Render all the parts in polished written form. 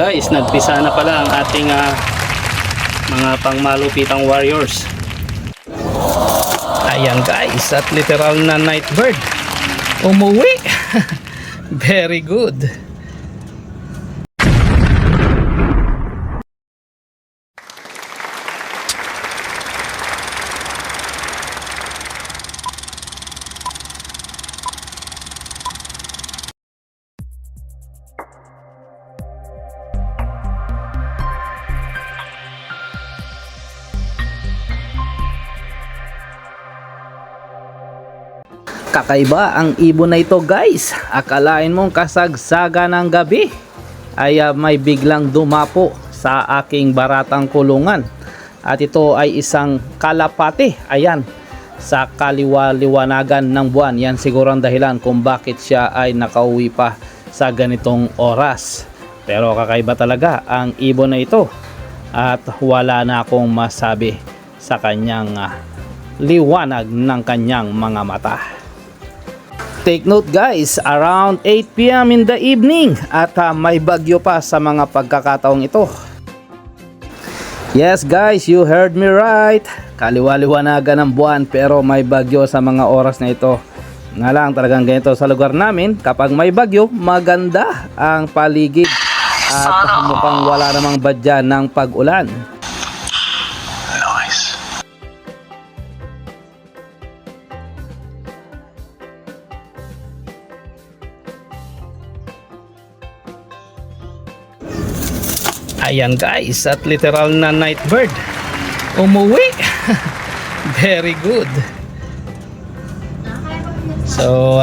guys, nagpisa na pala ang ating mga pangmalupitang warriors. Ayan guys, at literal na night bird umuwi. Very good. Kakaiba ang ibon na ito guys. Akalain mong kasagsaga ng gabi ay may biglang dumapo sa aking baratang kulungan. At ito ay isang kalapati. Ayan, sa kaliwa-liwanagan ng buwan. Yan siguro ang dahilan kung bakit siya ay nakauwi pa sa ganitong oras. Pero kakaiba talaga ang ibon na ito. At wala na akong masabi sa kanyang liwanag ng kanyang mga mata. Take note guys, around 8 PM in the evening at may bagyo pa sa mga pagkakataong ito. Yes guys, you heard me right. Kaliwa-liwanagan ng buwan pero may bagyo sa mga oras na ito. Nga lang talagang ganito sa lugar namin, kapag may bagyo, maganda ang paligid at mukhang wala namang badya ng pag-ulan. Ayan guys, at literal na night bird umuwi. Very good. So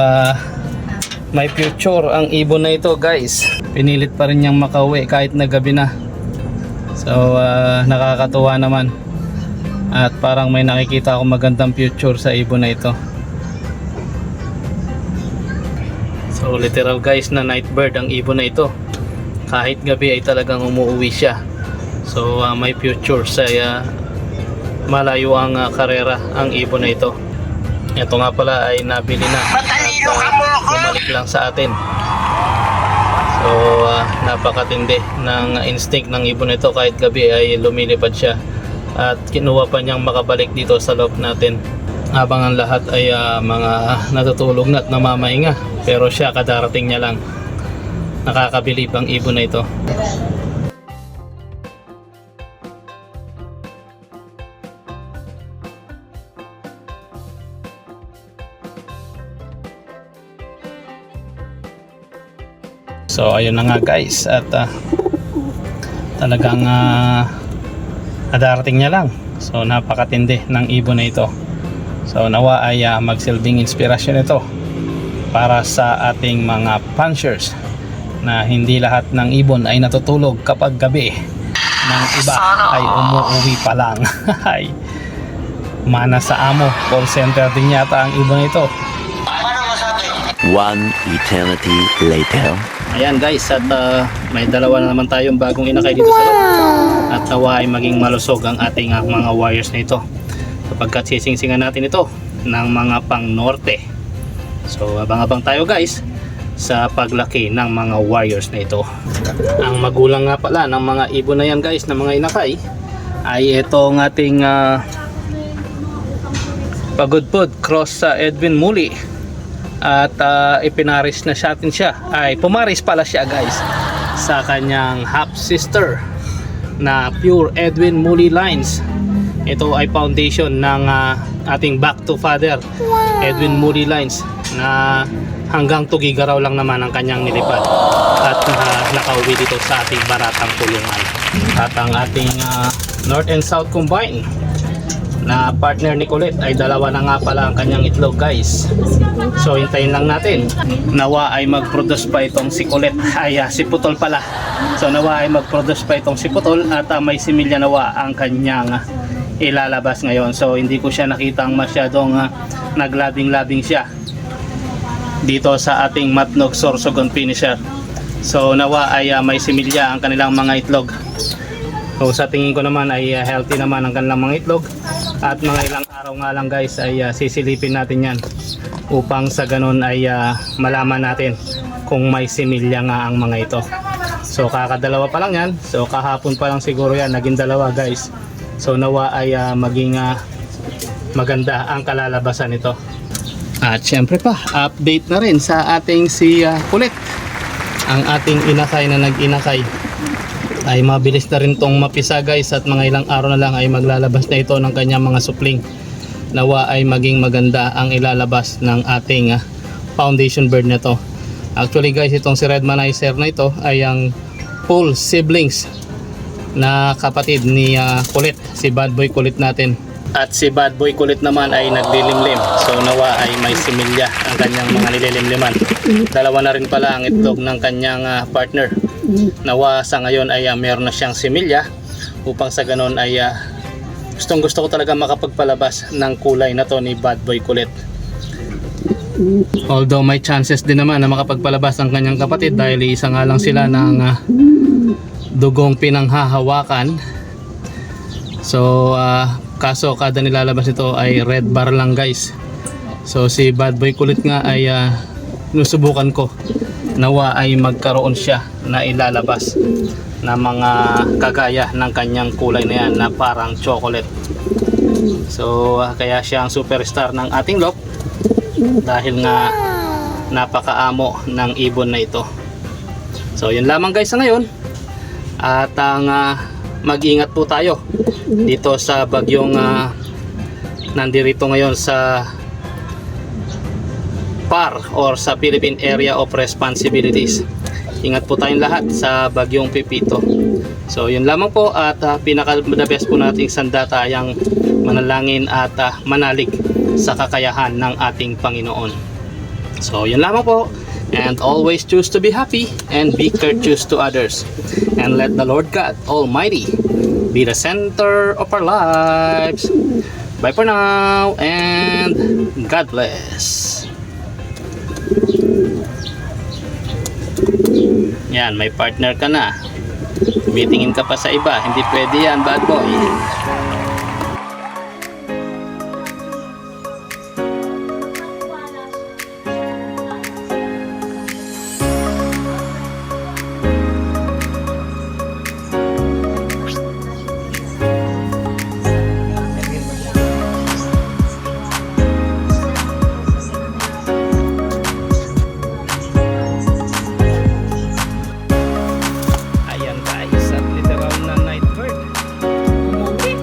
may future ang ibon na ito guys. Pinilit pa rin niyang makauwi kahit na gabi na. So nakakatuwa naman. At parang may nakikita akong magandang future sa ibon na ito. So literal guys na night bird ang ibon na ito. Kahit gabi ay talagang umuwi siya. So may future sa malayo ang karera ang ibon na ito. Ito nga pala ay nabili na at bumalik lang sa atin. So napakatindi ng instinct ng ibon na ito. Kahit gabi ay lumilipad siya at kinuha pa niyang makabalik dito sa loob natin habang ang lahat ay mga natutulog na at namamahinga. Pero siya, kadarating niya lang. Nakakabilib ang ibon na ito. So ayun na nga guys, at talagang darating niya lang. So napakatindi ng ibon na ito. So nawa ay magsilbing inspirasyon ito para sa ating mga punchers na hindi lahat ng ibon ay natutulog kapag gabi. Ng iba ay umuwi pa lang. Mana sa amo, call center din yata ang ibon ito. One eternity later. Ayan guys, at may dalawa na naman tayong bagong inakay dito sa loob. At nawa ay maging malusog ang ating mga warriors na ito kapagkat sisingsingan natin ito ng mga pang norte. So abang-abang tayo guys sa paglaki ng mga warriors na ito. Ang magulang nga pala ng mga ibon na yan guys, na mga inakay, ay itong ating pagudpud cross sa Edwin Muli. At ipinaris na natin siya, ay pumaris pala siya guys sa kanyang half sister na pure Edwin Muli lines. Ito ay foundation ng ating back to father Edwin Muli lines na hanggang Tugigaraw lang naman ang kanyang nilipad at nakauwi dito sa ating baratang kulungan. At ang ating north and south combine na partner ni Colette ay dalawa na nga pala ang kanyang itlog guys. So hintayin lang natin, nawa ay mag-produce pa itong si Colette, ay si Putol pala. So nawa ay mag-produce pa itong si Putol at may similya nawa ang kanyang ilalabas ngayon. So hindi ko siya nakitang masyadong naglabing-labing siya dito sa ating Matnog Sorsogon finisher. So nawa ay may similya ang kanilang mga itlog. So sa tingin ko naman ay healthy naman ang kanilang mga itlog. At mga ilang araw nga lang guys ay sisilipin natin yan upang sa ganun ay malaman natin kung may similya nga ang mga ito. So kakadalawa pa lang yan. So kahapon pa lang siguro yan naging dalawa guys. So nawa ay maging maganda ang kalalabasan nito. At syempre pa, update na rin sa ating si Kulit. Ang ating inakay na nag-inakay ay mabilis na rin tong mapisa guys, at mga ilang araw na lang ay maglalabas na ito ng kanyang mga supling. Nawa ay maging maganda ang ilalabas ng ating foundation bird na to. Actually guys, itong si Red Manicer na ito ay ang full siblings na kapatid ni Kulit, si Bad Boy Kulit natin. At si Bad Boy Kulit naman ay naglilimlim. So nawa ay may similya ang kanyang mga nililimliman. Dalawa na rin pala ang itlog ng kanyang partner. Nawa sa ngayon ay meron na siyang similya, upang sa ganon ay gustong gusto ko talaga makapagpalabas ng kulay na to ni Bad Boy Kulit. Although may chances din naman na makapagpalabas ang kanyang kapatid dahil isa nga lang sila ng dugong pinanghahawakan. So kaso kada nilalabas ito ay red bar lang guys. So si Bad Boy Kulit nga ay sinusubukan ko, nawa ay magkaroon siya na ilalabas na mga kagaya ng kanyang kulay na yan na parang chocolate. So kaya siya ang superstar ng ating loft dahil nga napakaamo ng ibon na ito. So yun lamang guys sa ngayon, at ang mag-ingat po tayo dito sa bagyong nandirito ngayon sa PAR or sa Philippine Area of Responsibilities. Ingat po tayong lahat sa bagyong Pipito. So yun lamang po, at pinaka-the best po nating sandatayang manalangin at manalig sa kakayahan ng ating Panginoon. So yun lamang po, and always choose to be happy and be courteous to others, and let the Lord God Almighty be the center of our lives. Bye for now, and God bless. Yan, may partner ka na, tumitingin ka pa sa iba, hindi pwede yan, bad boy. Ayan guys, at literal na night bird. Umuwi.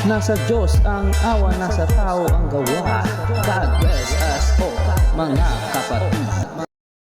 Nasa Diyos ang awa, nasa tao ang gawa. God bless us all, mga kapatid.